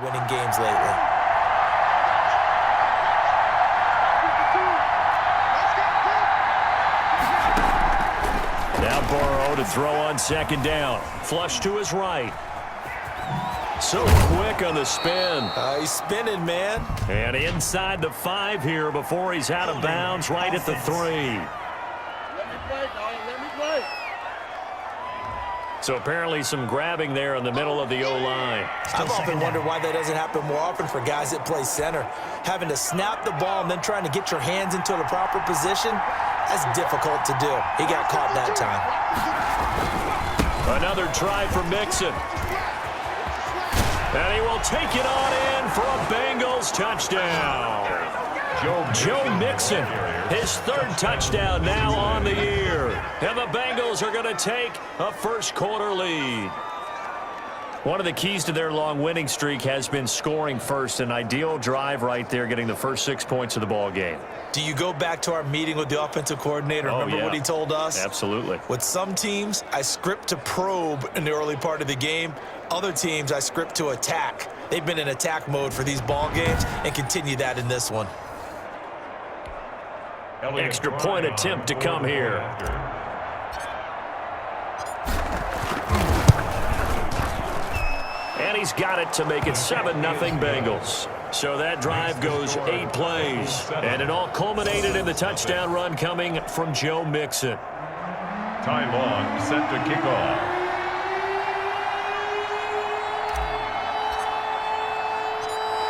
winning games lately. Now Burrow to throw on second down. Flush to his right. So quick on the spin. He's spinning, man. And inside the 5 here before he's out of bounds right at the 3. Let me play, dog. Let me play. So apparently some grabbing there in the middle of the O-line. I've often wondered why that doesn't happen more often for guys that play center. Having to snap the ball and then trying to get your hands into the proper position, that's difficult to do. He got caught that time. Another try for Mixon. And he will take it on in for a Bengals touchdown. Joe Mixon, his 3rd touchdown now on the year. And the Bengals are going to take a first-quarter lead. One of the keys to their long winning streak has been scoring first. An ideal drive right there, getting the first 6 points of the ball game. Do you go back to our meeting with the offensive coordinator? Remember what he told us? Absolutely. With some teams, I script to probe in the early part of the game. Other teams, I script to attack. They've been in attack mode for these ball games and continue that in this one. Extra point attempt to come here. And he's got it to make it 7-0 Bengals. So that drive goes 8 plays. And it all culminated in the touchdown run coming from Joe Mixon. Time on, set to kick off.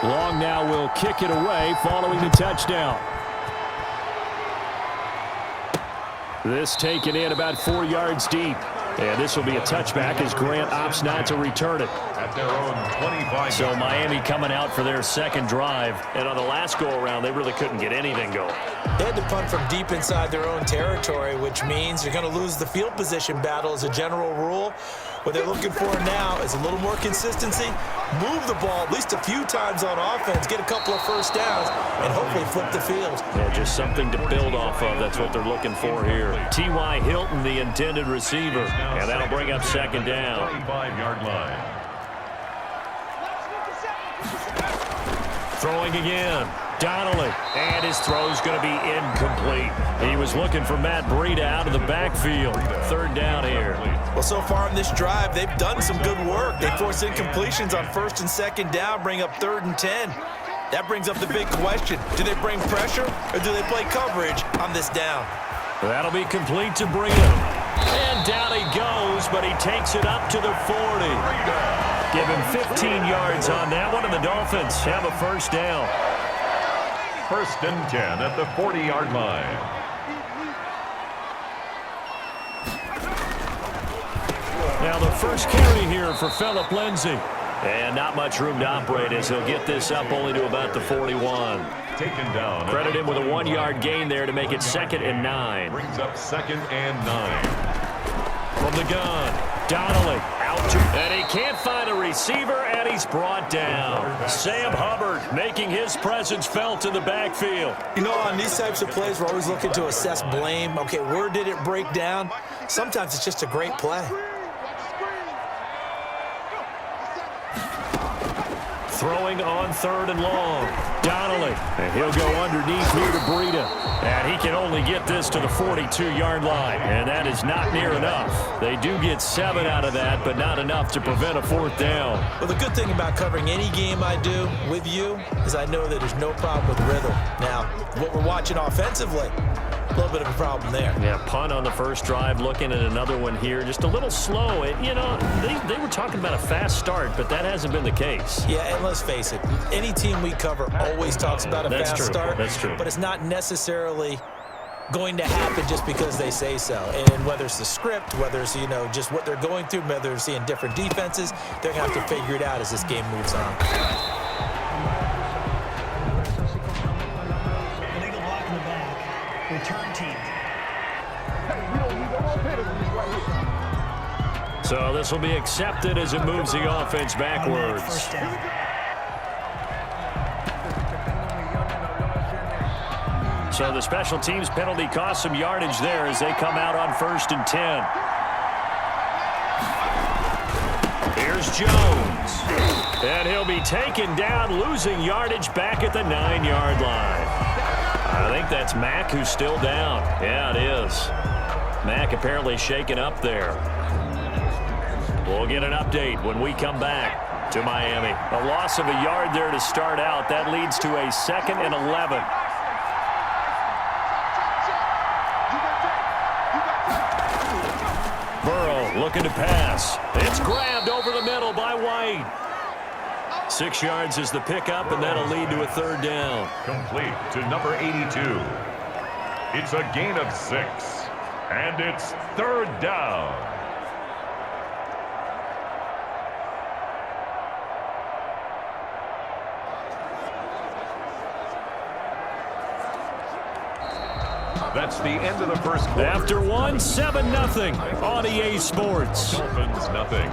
Long now will kick it away following the touchdown. This taken in about 4 yards deep. And this will be a touchback as Grant opts not to return it. At their own 25. So Miami coming out for their second drive. And on the last go-around, they really couldn't get anything going. They had to punt from deep inside their own territory, which means you're going to lose the field position battle as a general rule. What they're looking for now is a little more consistency, move the ball at least a few times on offense, get a couple of first downs, and hopefully flip the field. Yeah, just something to build off of. That's what they're looking for here. T.Y. Hilton, the intended receiver, and that'll bring up second down. 25-yard line. Throwing again. Donnelly, and his throw's going to be incomplete. He was looking for Matt Breida out of the backfield. 3rd down here. Well, so far in this drive, they've done some good work. They force incompletions on 1st and 2nd down, bring up 3rd and 10. That brings up the big question. Do they bring pressure or do they play coverage on this down? That'll be complete to Breida. And down he goes, but he takes it up to the 40. Give him 15 yards on that one, and the Dolphins have a first down. 1st and 10 at the 40-yard line. Now the first carry here for Phillip Lindsay. And not much room to operate as he'll get this up only to about the 41. Taken down. Credit him with a 1-yard gain there to make it 2nd and 9. Brings up 2nd and 9. From the gun, Donnelly out to, and he can't find a receiver, and he's brought down. Sam Hubbard making his presence felt in the backfield. You know, on these types of plays, we're always looking to assess blame. Okay, where did it break down? Sometimes it's just a great play. Throwing on 3rd and long. Donnelly, and he'll go underneath here to Breida. And he can only get this to the 42-yard line, and that is not near enough. They do get 7 out of that, but not enough to prevent a 4th down. Well, the good thing about covering any game I do with you is I know that there's no problem with rhythm. Now, what we're watching offensively, a little bit of a problem there. Yeah, punt on the first drive, looking at another one here. Just a little slow. You know, they were talking about a fast start, but that hasn't been the case. Yeah, and let's face it, any team we cover always talks about a fast start. That's true. But it's not necessarily going to happen just because they say so. And whether it's the script, whether it's, you know, just what they're going through, whether they're seeing different defenses, they're going to have to figure it out as this game moves on. Illegal block in the back. Return team. So this will be accepted as it moves the offense backwards. First down. So the special teams penalty cost some yardage there as they come out on 1st and 10. Here's Jones. And he'll be taken down, losing yardage back at the 9-yard line. I think that's Mack who's still down. Yeah, it is. Mack apparently shaken up there. We'll get an update when we come back to Miami. A loss of a yard there to start out. That leads to a 2nd and 11. Burrow looking to pass. It's grabbed over the middle by White. 6 yards is the pickup, and that'll lead to a 3rd down. Complete to number 82. It's a gain of 6. And it's 3rd down. That's the end of the first quarter. After one, 7-0 on EA Sports. Dolphins, nothing.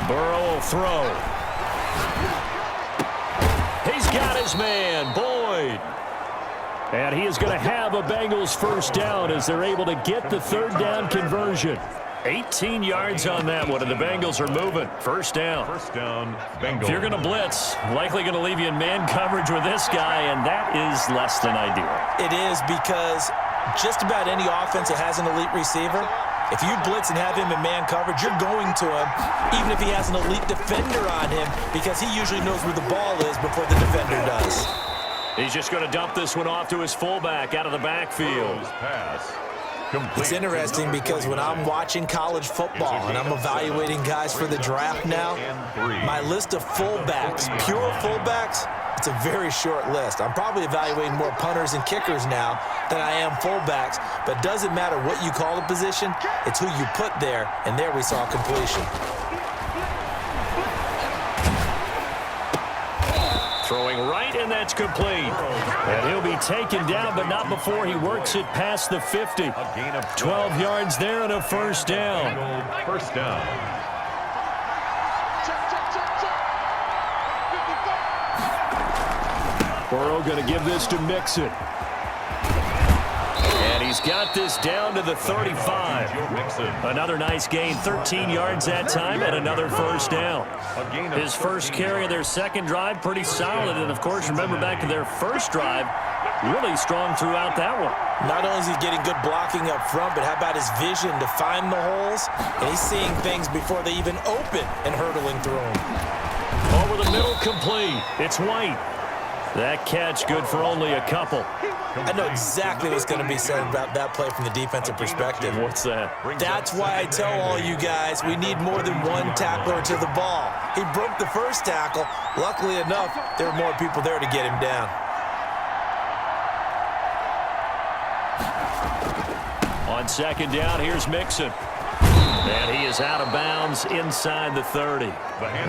Burrow will throw. He's got his man, Boyd. And he is going to have a Bengals 1st down as they're able to get the 3rd down conversion. 18 yards on that one, and the Bengals are moving. 1st down. 1st down, Bengals. If you're going to blitz, likely going to leave you in man coverage with this guy, and that is less than ideal. It is, because just about any offense that has an elite receiver, if you blitz and have him in man coverage, you're going to him, even if he has an elite defender on him, because he usually knows where the ball is before the defender does. He's just going to dump this one off to his fullback out of the backfield. It's interesting because when I'm watching college football and I'm evaluating guys for the draft now, my list of fullbacks, pure fullbacks, it's a very short list. I'm probably evaluating more punters and kickers now than I am fullbacks, but it doesn't matter what you call the position, it's who you put there, and there we saw completion. Throwing right, and that's complete. And he'll be taken down, but not before he works it past the 50. A gain of 12 yards there and a 1st down. 1st down. Burrow going to give this to Mixon. And he's got this down to the 35. Another nice gain, 13 yards that time, and another 1st down. His first carry of their 2nd drive, pretty solid. And, of course, remember back to their 1st drive, really strong throughout that one. Not only is he getting good blocking up front, but how about his vision to find the holes? And he's seeing things before they even open and hurtling through them. Over the middle, complete. It's White. That catch good for only a couple. I know exactly what's going to be said about that play from the defensive perspective. What's that? That's why I tell all you guys we need more than one tackler to the ball. He broke the 1st tackle. Luckily enough, there were more people there to get him down. On 2nd down, here's Mixon. And he is out of bounds inside the 30.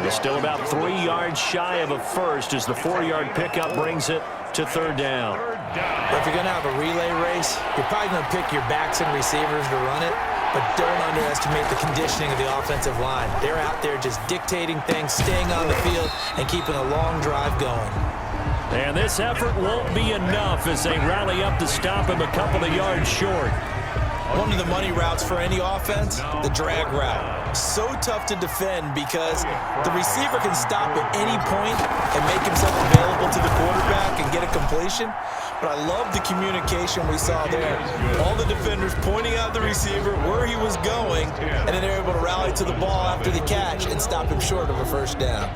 He's still about 3 yards shy of a 1st as the 4-yard pickup brings it to 3rd down. If you're going to have a relay race, you're probably going to pick your backs and receivers to run it, but don't underestimate the conditioning of the offensive line. They're out there just dictating things, staying on the field, and keeping a long drive going. And this effort won't be enough as they rally up to stop him a couple of yards short. One of the money routes for any offense, the drag route. So tough to defend because the receiver can stop at any point and make himself available to the quarterback and get a completion. But I love the communication we saw there. All the defenders pointing out the receiver, where he was going, and then they're able to rally to the ball after the catch and stop him short of a 1st down.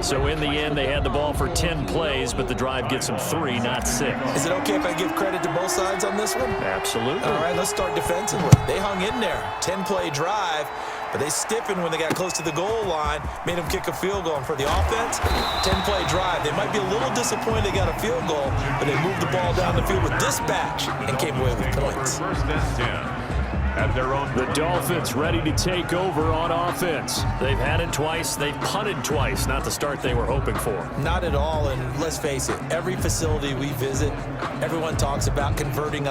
So in the end, they had the ball for 10 plays, but the drive gets them 3, not 6. Is it okay if I give credit to both sides on this one? Absolutely. All right, let's start defensively. They hung in there. 10-play drive, but they stiffened when they got close to the goal line, made them kick a field goal. And for the offense, 10-play drive. They might be a little disappointed they got a field goal, but they moved the ball down the field with dispatch and came away with points. 1st and 10. at their own. The Dolphins ready to take over on offense. They've had it twice. They've punted twice. Not the start they were hoping for. Not at all, and let's face it, every facility we visit, everyone talks about converting